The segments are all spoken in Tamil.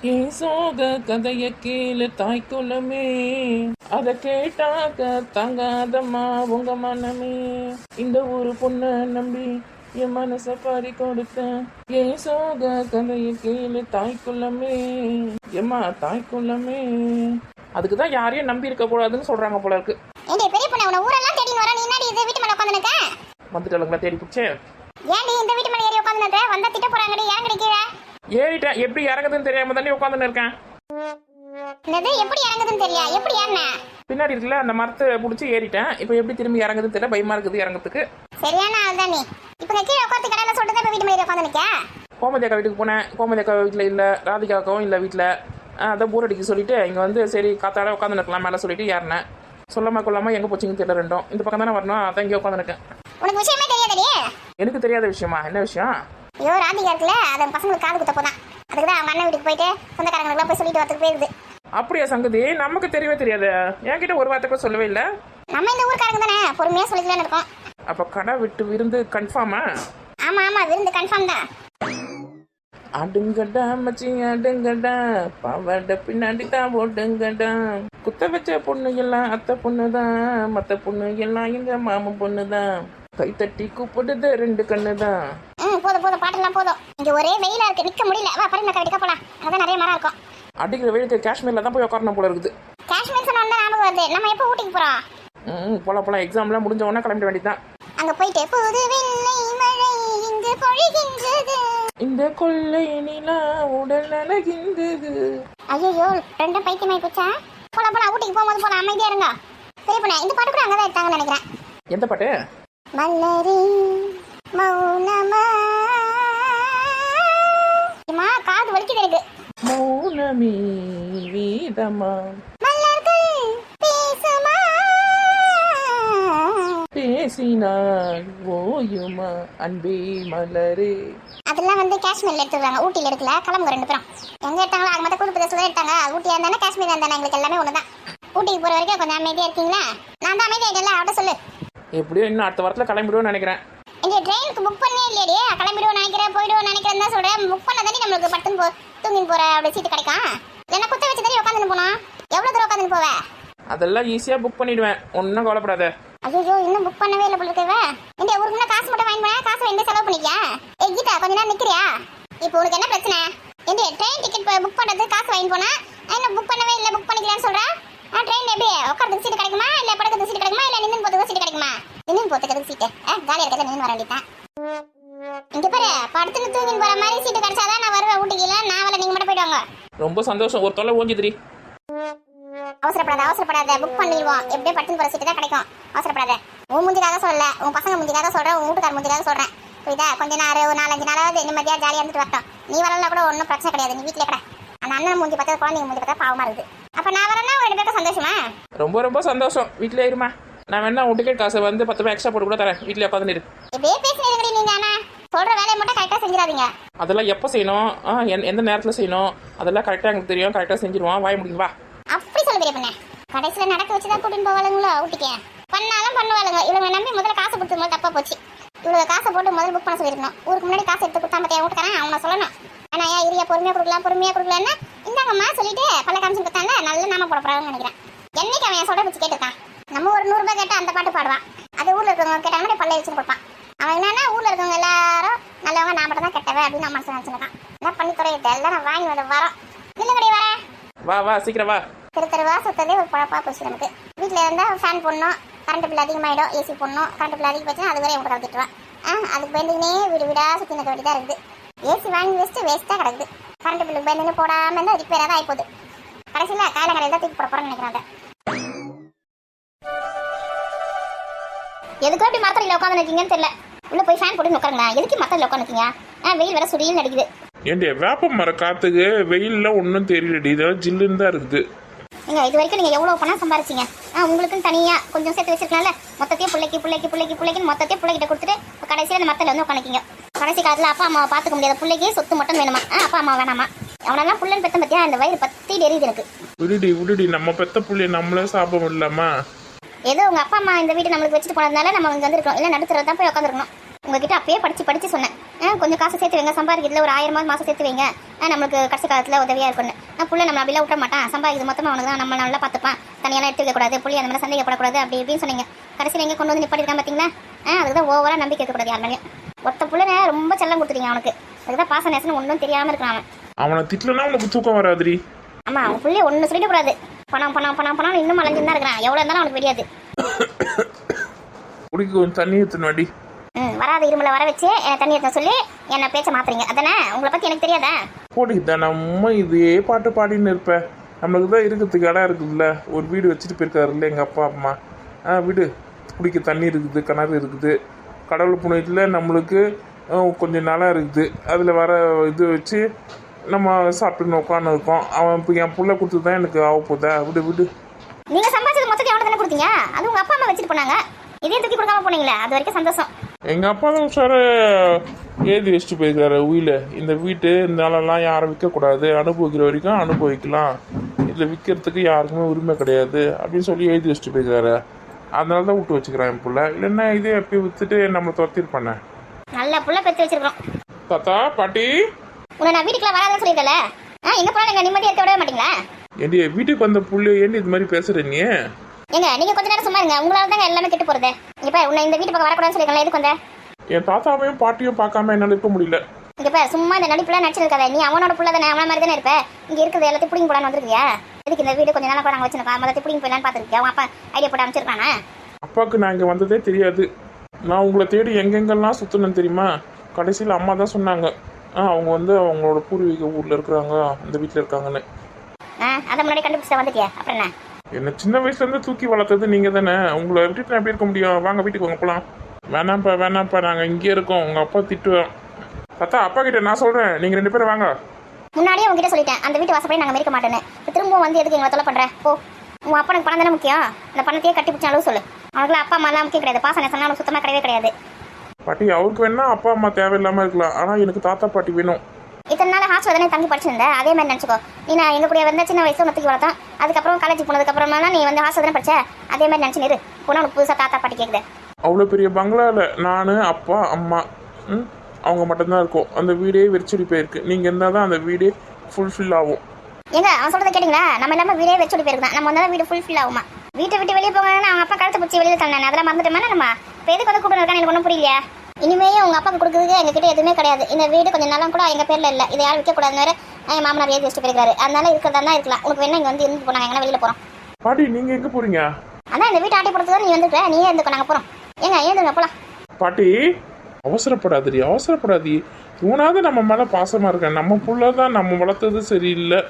என் சோக கதைய கேளு தாய்க்குலமே, அத கேட்டாக்க தங்காதம்மா உங்க மனமே. இந்த ஒரு பொண்ண நம்பி என் மனச பறி கொடுத்தேன். என் சோக கதைய கேளு தாய்க்குலமே, எம்மா தாய்க்குலமே. அதுக்குதான் யாரையும் நம்பி இருக்க கூடாதுன்னு சொல்றாங்க போல இருக்கு. வந்துட்டாளுங்களா தேடி பிடிச்சேன். ஏறிட்டேன். எப்படி இறங்குதுன்னு தெரியாம தானே உட்காந்துன்னு இருக்கேன். பின்னாடி இருக்குல்ல அந்த மரத்தை பிடிச்சி ஏறிட்டேன். இப்போ எப்படி திரும்பி இறங்குதுன்னு தெரியல, பயமா இருக்குது இறங்குறதுக்கு. சரியான ஆள் தான் நீ. இப்போ கீழே உட்கார்ந்து கடையில சொல்லிட்டு தான் வீட்டு மேல உட்கார்ந்து நிக்க. கோமதி அக்கா வீட்டுக்கு போனேன். கோமதி அக்கா வீட்டில் இல்லை, ராதிகா அக்காவும் இல்லை வீட்டில். அதான் போர் அடிக்க சொல்லிட்டு இங்கே வந்து சரி காத்தாட உட்காந்து நிற்கலாம் மேலே சொல்லிட்டு ஏறினேன். சொல்லாம கொள்ளாம எங்கே போச்சிங்கன்னு தெரியல ரெண்டும். இந்த பக்கம் தானே வரணும், அதான் இங்கே உட்காந்து நிற்கேன். உனக்கு விஷயமே தெரியாதே? எனக்கு தெரியாத விஷயமா? என்ன விஷயம்? ஐயோ ராதிகா இருக்குல்ல, அது பசங்களுக்கு காது குத்த போதான். அதுக்கு தான் அவங்க அண்ணன் வீட்டுக்கு போயிட்டு சொந்தக்காரங்களுக்குலாம் போய் சொல்லிட்டு வரதுக்கு போயிருது. அப்படியா சங்கதி? நமக்கு தெரியவே தெரியாது. என்கிட்ட ஒரு வார்த்தை கூட சொல்லவே இல்லை. நம்ம இந்த ஊருக்காரங்க தானே, பொறுமையா சொல்லிட்டு இருக்கோம். அப்போ கடை விட்டு விருந்து கன்ஃபார்மா? ஆமா ஆமா, விருந்து கன்ஃபார்ம் தான். அடுங்கடா மச்சி அடுங்கடா, பாவாட பின்னாடி தான் ஓடுங்கடா. குத்த வச்ச பொண்ணு எல்லாம் அத்தை பொண்ணு தான், மத்த பொண்ணு எல்லாம் எங்க மாமன் பொண்ணு தான். கை தட்டி கூப்பிடுது ரெண்டு கண்ணு தான். போதும் போதும், பாட்டெல்லாம் போதும். இங்க ஒரே வெயிலா இருக்கு, நிக்க முடியல. வா பரிணா கவிடிக்க போலாம், அங்கதான் நிறைய மரம் இருக்கும். அடிக்கிற வெயிலுக்கு காஷ்மீர்ல தான் போய் உட்காரணும் போல இருக்குது. காஷ்மீர் சொன்னா ஞாபகம் வருது. நம்ம எப்போ ஊட்டிக்கு போறோம்? போலாம் எக்ஸாம்லாம் முடிஞ்ச உடனே கிளம்பிட வேண்டியதான். அங்க போயிட்டு புது வெள்ளை மழை இங்கு பொழிகின்றது, இந்த கொள்ளை நிலா உடல் நலகின்றது. ஐயோ ரெண்டும் பைத்தியமாயி போச்சா? போலாம் ஊட்டிக்கு போகும்போது போலாம், அமைதியா இருங்க. சரி பண்ண இந்த பாட்டு கூட அங்கதான் எடுத்தாங்கன்னு நினைக்கிறேன். எந்த பாட்டு? மல்லரி மௌனமா. காது வலிக்குது எனக்கு. மௌனமே வீதமா, மலர்கள் பேசுமா, பேசினால் ஓயுமா அன்பே மலரே. அதெல்லாம் வந்து காஷ்மீர்ல எடுத்துருக்காங்க, ஊட்டியில எடுக்கல. கிளம்புங்க ரெண்டு பேரும். எங்க எடுத்தாங்களோ அது மட்டும் கூட்டு பிரதேசத்துல எடுத்தாங்க. ஊட்டியா இருந்தானே காஷ்மீர் இருந்தானே, எங்களுக்கு எல்லாமே ஒண்ணுதான். ஊட்டிக்கு போற வரைக்கும் கொஞ்சம் அமைதியா இருக்கீங்களா? நான் தான் அமைதியா இருக்கேன்ல, அவட்ட சொல்லு. எப்படியோ இன்னும் அடுத்த வாரத்துல கிளம்பிடுவோம்னு நினைக்கிறேன். இந்த ட்ரெயினுக்கு புக் பண்ணே இல்லையே. கிளம்பிடுவோம் நினைக்கிறேன், போயிடுவோம் நினைக்கிறேன் தான் சொல்றேன். புக் பண்ண தானே நம்மளுக்கு பட்டுன்னு தூங்கின்னு போற அப்படி சீட்டு கிடைக்கும். என்ன குத்த வச்சு தானே உட்காந்துன்னு போனோம். எவ்வளவு தூரம் உட்காந்துன்னு போவ? அதெல்லாம் ஈஸியா புக் பண்ணிடுவேன், ஒன்னும் கவலைப்படாத. ஐயோ இன்னும் புக் பண்ணவே இல்லை போல இருக்கவே. இந்த ஊருக்கு காசு மட்டும் வாங்கி போனா காசு எந்த செலவு பண்ணிக்க. கீதா கொஞ்ச நேரம் நிக்கிறியா? இப்போ உனக்கு என்ன பிரச்சனை? இந்த ட்ரெயின் டிக்கெட் புக் பண்றது காசு வாங்கி போனா இன்னும் புக் பண்ணவே இல்லை, புக் பண்ணிக்கலாம்னு சொல்றேன். ட்ரெயின் எப்படி உட்காரதுக்கு சீட்டு கிடைக்குமா, இல்ல படுக்கிறதுக்கு சீட்டு கிடைக்குமா, இல்ல நின்று போறதுக்கு சீட்டு கிடைக்குமா? நின்று போறதுக்கு சீட்டு காலியா இருக்கிறத நின்று வர வேண்டியதான். இங்க பாரு, படுத்துன்னு தூங்கின்னு போற மாதிரி சீட்டு கிடைச்சாதான் நான் வருவேன் ஊட்டிக்கு. இல்ல நான் வரல, நீங்க மட்டும் போயிடுவாங்க. ரொம்ப சந்தோஷம். ஒரு தொலை ஓஞ்சிதிரி. அவசரப்படாத, புக் பண்ணிடுவோம். எப்படியே படுத்துன்னு போற சீட்டு தான் கிடைக்கும். அவசரப்படாத. உன் மூஞ்சிக்காக சொல்லல, உன் பசங்க மூஞ்சிக்காக சொல்றேன், உன் வீட்டுக்கார மூஞ்சிக்காக சொல்றேன். புரியுதா? கொஞ்ச நேரம் ஒரு 4-5 நாளாவது நிம்மதியா ஜாலியா இருந்துட்டு வரட்டும். நீ வரல கூட ஒன்றும் பிரச்சனை கிடையாது, நீ வீட்டுல கடை. அந்த அண்ணன் மூஞ்சி பார்த்தா குழந்தைங்க மூஞ்சி பார்த்தா பாவமா இருக்குது. அப்ப நான் வரேன்னா ஒரு பேருக்கு சந்தோஷமா? ரொம்ப ரொம்ப சந்தோஷம். வீட்டுல இருமா. நான் வேணா உன் டிக்கெட் காசை வந்து 10 ரூபாய் எக்ஸ்ட்ரா போட்டு கூட தரேன். வீட்டுல உட்காந்து இரு. இப்படியே பேசுறீங்க நீங்க. ஆனா சொல்ற வேலையை மட்டும் கரெக்டா செஞ்சிடாதீங்க. அதெல்லாம் எப்போ செய்யணும், எந்த நேரத்துல செய்யணும், அதெல்லாம் கரெக்டா எனக்கு தெரியும். கரெக்டா செஞ்சிருவான். வாய முடியும் வா. அப்படி சொல்ல பெரிய பண்ண. கடைசியில நடக்க வச்சுதான் கூட்டின்னு போவாளுங்களோ ஊட்டிக்க. பண்ணாலும் பண்ணுவாளுங்க. இவங்க நம்பி முதல்ல காசு கொடுத்து தப்பா போச்சு. இவ்வளவு காசை போட்டு முதல்ல புக் பண்ண சொல்லிருக்கணும். ஊருக்கு முன்னாடி காசு எடுத்து கொடுத்தா பத்தியா வீட்டுக்காரன் அவனை சொல்லணும். ஆனா ஏரியா பொறுமையா கொடுக்கலாம்னா இந்தாங்கம்மா சொல்லிட்டு பல காமிச்சு கொடுத்தாங்க. நல்ல நாம போட போறாங்கன்னு நினைக்கிறேன். என்னைக்கு அவன் சொல்ற பிடிச்சி கேட்டுருக்கான். நம்ம ஒரு 100 ரூபாய் கேட்டா அந்த பாட்டு பாடுவான். அது ஊர்ல இருக்கவங்க கேட்டாங்கன்னா பல்ல வச்சுட்டு கொடுப்பான். அவன் என்னன்னா ஊர்ல இருக்கவங்க எல்லாரும் நல்லவங்க, நான் மட்டும் தான் கெட்டவன் அப்படின்னு நம்ம மனசு நினைச்சிருக்கான். என்ன பண்ணி தொலைகிட்ட எல்லாம் வாங்கி வந்து வரோம். நில்லுங்கடி வர. வா சீக்கிரம் வா. தெருவா சுத்ததே ஒரு பழப்பா போச்சு நமக்கு. வீட்டுல இருந்தா ஃபேன் போடணும், கரண்ட் பில் அதிகமாயிடும். ஏசி போடணும், கரண்ட் பில் அதிகம் போச்சுன்னா அது வரை எவ்வளோ கலந்துட்டுருவேன். அதுக்கு பயந்துனே வீடு வீடா சுத்தி நிற்க வேண்டியதா இருக்குது. ஏசி வாங்கி வச்சுட்டு வேஸ்டா கிடக்குது. கரண்ட் பில்லுக்கு பயந்துன்னு போடாம இருந்தா ரிப்பேரா தான் ஆயிப்போகுது. கடைசியில காயில கடையில் தான் தூக்கி போட போறேன்னு நினைக்கிறாங்க. எதுக்கு அப்படி மரத்தடியில் உட்காந்து நிற்கீங்கன்னு தெரியல. உள்ள போய் ஃபேன் போட்டு உட்காருங்க. எதுக்கு மரத்தடியில் உட்காந்துருக்கீங்க? வெயில் வேற சுடியில் நடிக்குது. ஏண்டிய வேப்ப மர காத்துக்கு வெயில்ல ஒன்றும் தெரியலடி, இதெல்லாம் ஜில்லுன்னு தான் இருக்குது. நீங்க இது வரைக்கும் நீங்க எவ்வளவு பணம் சம்பாரிச்சீங்க? உங்களுக்குன்னு தனியா கொஞ்சம் சேர்த்து வச்சிருக்கலாம்ல. மொத்தத்தையும் பிள்ளைக்கு மொத்தத்தையும் பிள்ளைகிட்ட கொடுத்துட்டு கடைசியில அந்த மரத்துல வந்து உட்காந்துக்கிங்க. கடைசி காலத்துல அப்பா அம்மாவை பாத்துக்க முடியாத பிள்ளைக்கு சொத்து மட்டும் வேணுமா? அப்பா அம்மா வேணாமா? அவனெல்லாம் புள்ளன் பெத்த பத்தியா அந்த வயிறு பத்தி எரியுது எனக்கு. விடுடி நம்ம பெத்த புள்ளைய நம்மளே சாப்பிட இல்லாமா? ஏதோ உங்க அப்பா அம்மா இந்த வீட்டை நம்மளுக்கு வச்சுட்டு போனதுனால நம்ம இங்க வந்துருக்கோம். இல்ல நடுத்தரவு தான் போய் உட்காந்துருக்கணும். உங்ககிட்ட அப்பயே படிச்சு சொன்னேன். கொஞ்சம் காசு சேர்த்து வைங்க, சம்பாதிக்கிறதுல ஒரு 1000 மாசம் சேர்த்து வைங்க. நம்மளுக்கு கடைசி காலத்தில் உதவியாக இருக்குன்னு. புள்ள நம்ம அப்படிலாம் விட்ட மாட்டான், சம்பாதிக்கிறது மொத்தமாக அவனுக்கு தான், நம்ம நல்லா பார்த்துப்பான், தனியெல்லாம் எடுத்து வைக்கக்கூடாது, புள்ளி அந்த மாதிரி சந்தேகப்படக்கூடாது அப்படி இப்படின்னு சொன்னீங்க. கடைசியில் எங்கே கொண்டு வந்து நிப்பாட்டிருக்கான் பார்த்தீங்களா? அதுக்கு தான் ஓவராக நம்பிக்கை இருக்கக்கூடாது யாருமே. ஒருத்த புள்ளனை ரொம்ப செல்லம் கொடுத்துட்டீங்க அவனுக்கு, அதுக்கு தான் பாச நேசன்னு ஒன்றும் தெரியாமல் இருக்கான் அவன். அவனை திட்டலன்னா அவனுக்கு தூக்கம் வராதுரி. ஆமாம், அவன் புள்ளைய ஒன்று சொல்லிடக்கூடாது. பணம் பணம் பணம் பணம் இன்னும் அலைஞ்சுன்னு தான் இருக்கிறான், எவ்வளோ இருந்தாலும் அவனுக்கு தெரியாது. குடிக்க கொஞ்சம் தண்ணி எடுத்துன்னு வாடி. வராத இருமலை வர வச்சு என்னை தண்ணி எடுத்து சொல்லி என்னை பேச்ச மாத்துறீங்க அதானே? உங்களை பற்றி எனக்கு தெரியாதா? போடிதான் நம்ம இதே பாட்டு பாடின்னு இருப்பேன். நம்மளுக்கு தான் இருக்கிறதுக்கு இடம் இருக்குதுல்ல, ஒரு வீடு வச்சுட்டு போயிருக்காருல்ல எங்கள் அப்பா அம்மா. வீடு குடிக்க தண்ணி இருக்குது, கிணறு இருக்குது, கடவுள் புண்ணியத்தில் நம்மளுக்கு கொஞ்சம் நிலம் இருக்குது, அதில் வர இது வச்சு நம்ம சாப்பிட்டுன்னு உட்காந்து இருக்கோம். அவன் இப்போ என் புள்ள கொடுத்து தான் எனக்கு ஆக போதா? விடு விடு. நீங்கள் சம்பாதிச்சது மொத்தத்தை எவ்வளோ தானே கொடுத்தீங்க? அது உங்கள் அப்பா அம்மா வச்சுட்டு போனாங்க, இதே தூக்கி கொடுக்காம போனீங்களே, அது வரைக்கும் சந்தோஷம். எங்கள் அப்பா தான் சார் எழுதி வச்சுட்டு போயிருக்காரு உயில, இந்த வீட்டு இந்த நாளெல்லாம் யாரும் விற்கக்கூடாது, அனுபவிக்கிற வரைக்கும் அனுபவிக்கலாம், இதில் விற்கிறதுக்கு யாருக்குமே உரிமை கிடையாது அப்படின்னு சொல்லி எழுதி வச்சுட்டு போயிருக்காரு. அதனால தான் விட்டு வச்சுக்கிறேன் என் பிள்ளை, இல்லைன்னா இதே எப்பயும் விற்றுட்டு நம்மளை துரத்திருப்பானே. நல்ல புள்ள பெற்று வச்சிருக்கோம். தாத்தா பாட்டி, உன்னை நான் வீட்டுக்குலாம் வராதுன்னு சொல்லிட்டல, எங்கே போனாலும் எங்கள் நிம்மதியை எடுத்து விடவே மாட்டீங்களா? ஏண்டி வீட்டுக்கு வந்த புள்ளை ஏண்டி இது மாதிரி பேசுகிறீங்க? ஏங்க நீங்கள் கொஞ்ச நேரம் சும்மா இருங்க, உங்களால தாங்க எல்லாமே கெட்டு போகிறது. இப்போ உன்னை இந்த வீட்டு பக்கம் வரக்கூடாதுன்னு சொல்லிருக்கல, எதுக்கு வந்த? என் தாத்தாவையும் பாட்டியும் பார்க்காம என்னால் இருக்க முடியல. இங்கே இப்போ சும்மா இந்த நடிப்புலாம் நடிச்சிருக்காத, நீ அவனோட புள்ள தானே, அவன மாதிரி தானே இருப்ப. இங்கே இருக்கிறது எல்லாத்தையும் பிடிங்க போடான்னு வந்துருக்கியா? எதுக்கு இந்த வீடு கொஞ்சம் நாளாக கூட நாங்கள் வச்சுருக்கோம், மொத்தத்தை பிடிங்க போயிடலான்னு பார்த்துருக்கியா? அவன் அப்பா ஐடியா போட்டு அமைச்சிருக்கானே. அப்பாவுக்கு நான் இங்கே வந்ததே தெரியாது, நான் உங்களை தேடி எங்கெங்கெல்லாம் சுற்றணும்னு தெரியுமா? கடைசியில் அம்மா தான் சொன்னாங்க, அவங்க வந்து அவங்களோட பூர்வீக ஊரில் இருக்கிறாங்க, அந்த வீட்டில் இருக்காங்கன்னு. அதை முன்னாடி கண்டுபிடிச்சா வந்துட்டியா? அப்புறம் என்ன? என்ன சின்ன வயசுலேருந்து தூக்கி வளர்த்தது நீங்கள் தானே, உங்களை விட்டுட்டு நான் எப்படி இருக்க முடியும்? வாங்க வீட்டுக்கு வாங்க போகலாம். வேணாம்ப்பா வேணாம்ப்பா, நாங்கள் இங்கே இருக்கோம், உங்கள் அப்பா திட்டுவேன். தாத்தா அப்பா கிட்ட நான் சொல்கிறேன், நீங்கள் 2 பேரும் வாங்க. முன்னாடியே உங்ககிட்ட சொல்லிட்டேன், அந்த வீட்டு வாசப்படி நாங்கள் மிதிக்க மாட்டேன்னு. திரும்பவும் வந்து எதுக்கு எங்களை தொலை பண்ணுறேன்? ஓ, உன் அப்பனுக்கு பணம் தானே முக்கியம், அந்த பணத்தையே கட்டி பிடிச்ச அளவு சொல்லு. அவனுக்குலாம் அப்பா அம்மாலாம் முக்கியம் கிடையாது, பாச நேசம்லாம் அவனுக்கு சுத்தமாக கிடையவே கிடையாது. பாட்டி அவருக்கு வேணா அப்பா அம்மா தேவையில்லாமல் இருக்கலாம், ஆனால் எனக்கு தாத்தா பாட்டி வேணும். இத்தனை நாள் ஹாஸ்டல் தானே தங்கி படிச்சிருந்தேன், அதே மாதிரி நினச்சிக்கோ. நீ நான் எங்கள் கூட வந்த சின்ன வயசு ஒன்றுக்கு வளர்த்தான், அதுக்கப்புறம் காலேஜ் போனதுக்கப்புறமா நீ வந்து ஹாஸ்டல் தானே படிச்ச, அதே மாதிரி நினச்சினிரு. போனால் உனக்கு புதுசாக தாத்தா பாட்டி கேட்குது. அவ்வளோ பெரிய பங்களாவில் நான் அப்பா அம்மா அவங்க மட்டும்தான் இருக்கும், அந்த வீடே வெறிச்சொடி போயிருக்கு. நீங்கள் இருந்தால் தான் அந்த வீடே ஃபுல்ஃபில் ஆகும். ஏங்க அவன் சொல்கிறத கேட்டிங்களா? நம்ம இல்லாமல் வீடே வெறிச்சொடி போயிருக்குதான், நம்ம வந்தால் வீடு ஃபுல்ஃபில் ஆகுமா? வீட்டை விட்டு வெளியே போங்கன்னா அவங்க அப்பா கழுத்து பிடிச்சி வெளியில் தந்தானே, அதெல்லாம் மறந்துட்டோமா நம்ம? இப்போ எதுக்கு வந்து கூப்பிட்டு இருக்கான்னு எனக்கு ஒன்றும் புரியலையா? இனிமேல் உங்கள் அப்பாவுக்கு கொடுக்குறதுக்கு எங்ககிட்ட எதுவுமே கிடையாது. இந்த வீடு கொஞ்சம் நாளும் கூட எங்கள் பேரில் இல்லை, இதை யாரும் விற்கக்கூடாதுன்னு வேறு என் மாமனார் எழுதி வச்சுட்டு போயிருக்காரு. அதனால இருக்கிறதா தான் இருக்கலாம். உனக்கு வேணா இங்கே வந்து இருந்து போனாங்க, எங்கன்னா வெளியில் போகிறோம். பாட்டி நீங்கள் எங்கே போகிறீங்க? அதான் இந்த வீட்டை ஆட்டி போடுறது நீ வந்துருக்க, நீயே இருந்துக்கோ, நாங்கள் போகிறோம். ஏங்க ஏந்துங்க போகலாம். பாட்டி அவசரப்படாதீ அவசரப்படாதீ, இவனாவது நம்ம மேலே பாசமாக இருக்கேன், நம்ம புள்ள தான் நம்ம வளர்த்தது சரியில்லை,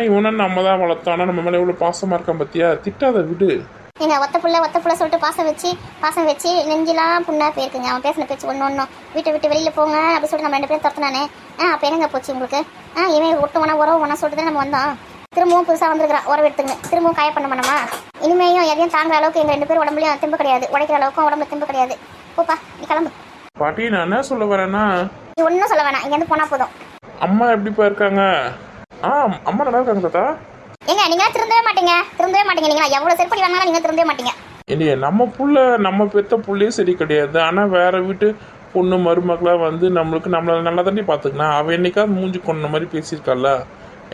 இவனை நம்ம தான் வளர்த்தோம், ஆனால் நம்ம மேலே எவ்வளோ பாசமாக இருக்கான் பார்த்தியா? திட்டாத விடு. எங்க ஒத்த புள்ள சொல்லிட்டு பாசம் வச்சு நெஞ்சிலாம் புண்ணா போயிருக்குங்க. அவன் பேசின பேச்சு ஒன்றும் வீட்டை விட்டு வெளியில் போங்க அப்படி சொல்லிட்டு நம்ம 2 பேரும் துரத்துனானே. அப்போ என்னங்க போச்சு உங்களுக்கு? இவன் ஒட்டுவனா உறவுனா சொல்லிட்டு நம்ம வந்தோம். திரும்பவும் புதுசாக வந்துருக்குறான் உறவு எடுத்துங்க, திரும்பவும் காய பண்ண பண்ணமா? இனிமேயும் எதையும் தாங்குற அளவுக்கு எங்கள் 2 பேரும் உடம்புலையும் தெம்பு கிடையாது, உடைக்கிற அளவுக்கும் உடம்புல தெம்பு கிடையாது. போப்பா நீ கிளம்பு. பாட்டி நான் என்ன சொல்ல வரேன்னா, நீ ஒன்றும் சொல்ல வேணாம், இங்கேருந்து போனால் போதும். அம்மா எப்படிப்பா இருக்காங்க? அம்மா நல்லா இருக்காங்க தாத்தா. ஏங்க நீங்களா திருந்தவே மாட்டீங்க நீங்களா எவ்வளோ செருப்படி வாங்கினாலும் நீங்கள் திருந்தவே மாட்டீங்க. இல்லையே நம்ம புள்ள நம்ம பெத்த புள்ளையே சரி கிடையாது, ஆனால் வேற வீட்டு பொண்ணு மருமகளாக வந்து நம்மளை நல்லா தாண்டி பார்த்துக்கணும். அவள் என்னைக்காவது மூஞ்சி கொண்ட மாதிரி பேசியிருக்கால,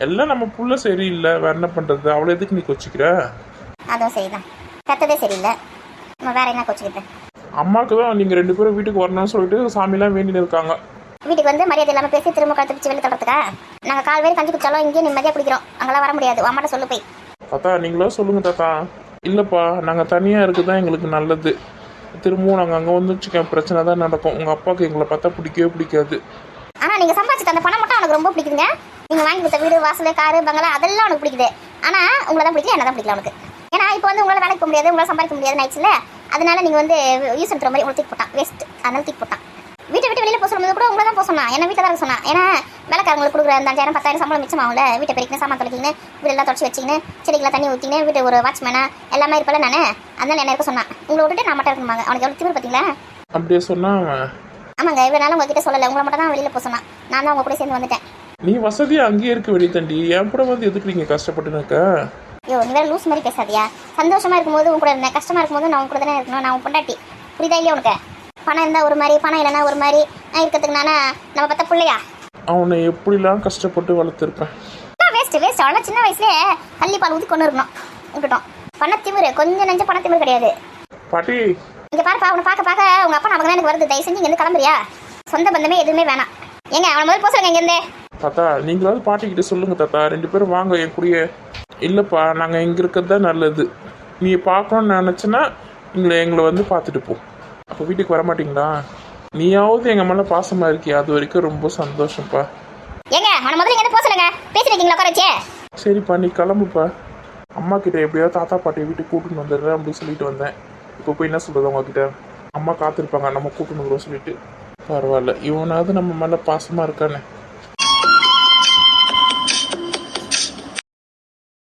எல்லாம் நம்ம புள்ள சரியில்லை, வேற என்ன பண்ணுறது? அவளை எதுக்கு நீ கொச்சிக்கிற? அதுவும் சரிதான், கத்ததே சரியில்லை, நம்ம வேற என்ன கொச்சிக்கிட்டு? அம்மாவுக்கு தான் நீங்கள் 2 பேரும் வீட்டுக்கு வரணும்னு சொல்லிட்டு சாமியெல்லாம் வேண்டின்னு இருக்காங்க. வீட்டுக்கு வந்து மரியாதை இல்லாமல் பேசி திரும்ப கழுத்து பிடிச்சி வெளியே தடுறதுக்கா? நாங்கள் கால் வேறு கஞ்சி குடிச்சாலும் இங்கேயே நிம்மதியாக குடிக்கிறோம், அங்கெல்லாம் வர முடியாது. அம்மாட்ட சொல்லு போய். தாத்தா நீங்களா சொல்லுங்க தாத்தா. இல்லைப்பா நாங்கள் தனியாக இருக்குது தான் எங்களுக்கு நல்லது, திரும்பவும் நாங்கள் அங்கே வந்து வச்சுக்க பிரச்சனை தான் நடக்கும். உங்கள் அப்பாவுக்கு எங்களை பார்த்தா பிடிக்கவே பிடிக்காது. ஆனால் நீங்கள் சம்பாதிச்சிட்டு அந்த பணம் மட்டும் அவனுக்கு ரொம்ப பிடிக்குதுங்க. நீங்கள் வாங்கி கொடுத்த வீடு வாசல் காரு பங்களா அதெல்லாம் அவனுக்கு பிடிக்குது. ஆனால் உங்களை தான் பிடிக்கல, என்ன தான் பிடிக்கல அவனுக்கு. ஏன்னா இப்போ வந்து உங்களால் வேலைக்கு போக முடியாது, உங்களால் சம்பாதிக்க முடியாது நைட்ஸில், அதனால நீங்கள் வந்து யூஸ் பண்ணுற மாதிரி உங்களுக்கு தூக்கி போட்டான், வேஸ்ட். அதனால தூக்கி போட்டான். வீட்டை விட்டு வெளியில் போக சொல்லும்போது கூட உங்களை தான் போக சொன்னான், என்ன வீட்டில் தான் இருக்க சொன்னான். ஏன்னா வேலைக்காரங்களுக்கு கொடுக்குற அந்த 5,000 10,000 சம்பளம் மிச்சம் ஆகும்ல, வீட்டை பெருக்கின்னு சாமான் தொலைக்கின்னு வீடெல்லாம் தொடச்சி வச்சிக்கின்னு செடிக்கெல்லாம் தண்ணி ஊற்றின்னு வீட்டு ஒரு வாட்ச்மேனா எல்லாமே இருப்பல நான். அதனால என்ன இருக்க சொன்னான். உங்களை விட்டுட்டு நான் மட்டும் இருக்கணுமாங்க? அவனுக்கு எவ்வளோ திமிரு பார்த்தீங்களா? அப்படியே சொன்னா ஆமாங்க, இவ்வளோ நாள் உங்ககிட்ட சொல்லலை, உங்களை மட்டும் தான் வெளியில் போக சொன்னான். நான் தான் உங்க கூட சேர்ந்து வந்துட்டேன். நீ வசதியாக அங்கேயே இருக்க வெளியே தண்டி, என் கூட வந்து எதுக்கு நீங்கள் கஷ்டப்பட்டுனாக்க? ஐயோ நீ வேறு லூஸ் மாதிரி பேசாதியா? சந்தோஷமாக இருக்கும்போது உன் கூட இருந்தேன், கஷ்டமாக இருக்கும்போது நான் உன் கூட தானே இருக்கணும். நான் உன் பொண்டாட்டி, புரியுதா இல்லையா உனக்கு? பணம் இருந்தால் ஒரு மாதிரி, பணம் இல்லைன்னா ஒரு மாதிரி இருக்கிறதுக்கு நானா நம்ம பார்த்தா பிள்ளையா? அவனை எப்படிலாம் கஷ்டப்பட்டு வளர்த்துருப்பேன். வேஸ்ட் அவனா சின்ன வயசுலேயே தள்ளி பால் ஊற்றி கொண்டு இருக்கணும் இருக்கட்டும். பண திமிரு கொஞ்சம் நெஞ்ச பண திமிரு கிடையாது. பாட்டி இங்கே பாருப்பா, அவனை பார்க்க உங்கள் அப்பா நமக்கு தான் எனக்கு வருது. தயவு செஞ்சு இங்கேருந்து கிளம்புறியா? சொந்த பந்தமே எதுவுமே வேணாம். ஏங்க அவனை முதல் போசுங்க இங்கேருந்து. தாத்தா நீங்களாவது பாட்டிக்கிட்ட சொல்லுங்க தாத்தா, 2 பேரும் வாங்க என் கூடயே. இல்லைப்பா நாங்கள் இங்கே இருக்கிறது தான் நல்லது. நீ பார்க்கணும்னு நினச்சின்னா எங்களை வந்து பார்த்துட்டு போ. அப்போ வீட்டுக்கு வர மாட்டீங்களா? நீயாவது எங்கள் மேலே பாசமாக இருக்கியா, அது வரைக்கும் ரொம்ப சந்தோஷம்ப்பா. ஏங்க அவனை முதல்ல இங்கேருந்து போசுங்க. பேசிருக்கீங்களா உட்காரச்சே? சரிப்பா நீ கிளம்புப்பா. அம்மா கிட்ட எப்படியாவது தாத்தா பாட்டியை வீட்டுக்கு கூட்டின்னு வந்துடுறேன் அப்படின்னு சொல்லிட்டு வந்தேன். இப்போ போய் என்ன சொல்கிறது உங்ககிட்ட? அம்மா காத்திருப்பாங்க, நம்ம கூட்டின்னு வந்துடுவோம் சொல்லிட்டு. பரவாயில்ல, இவனாவது நம்ம மேலே பாசமாக இருக்கானே.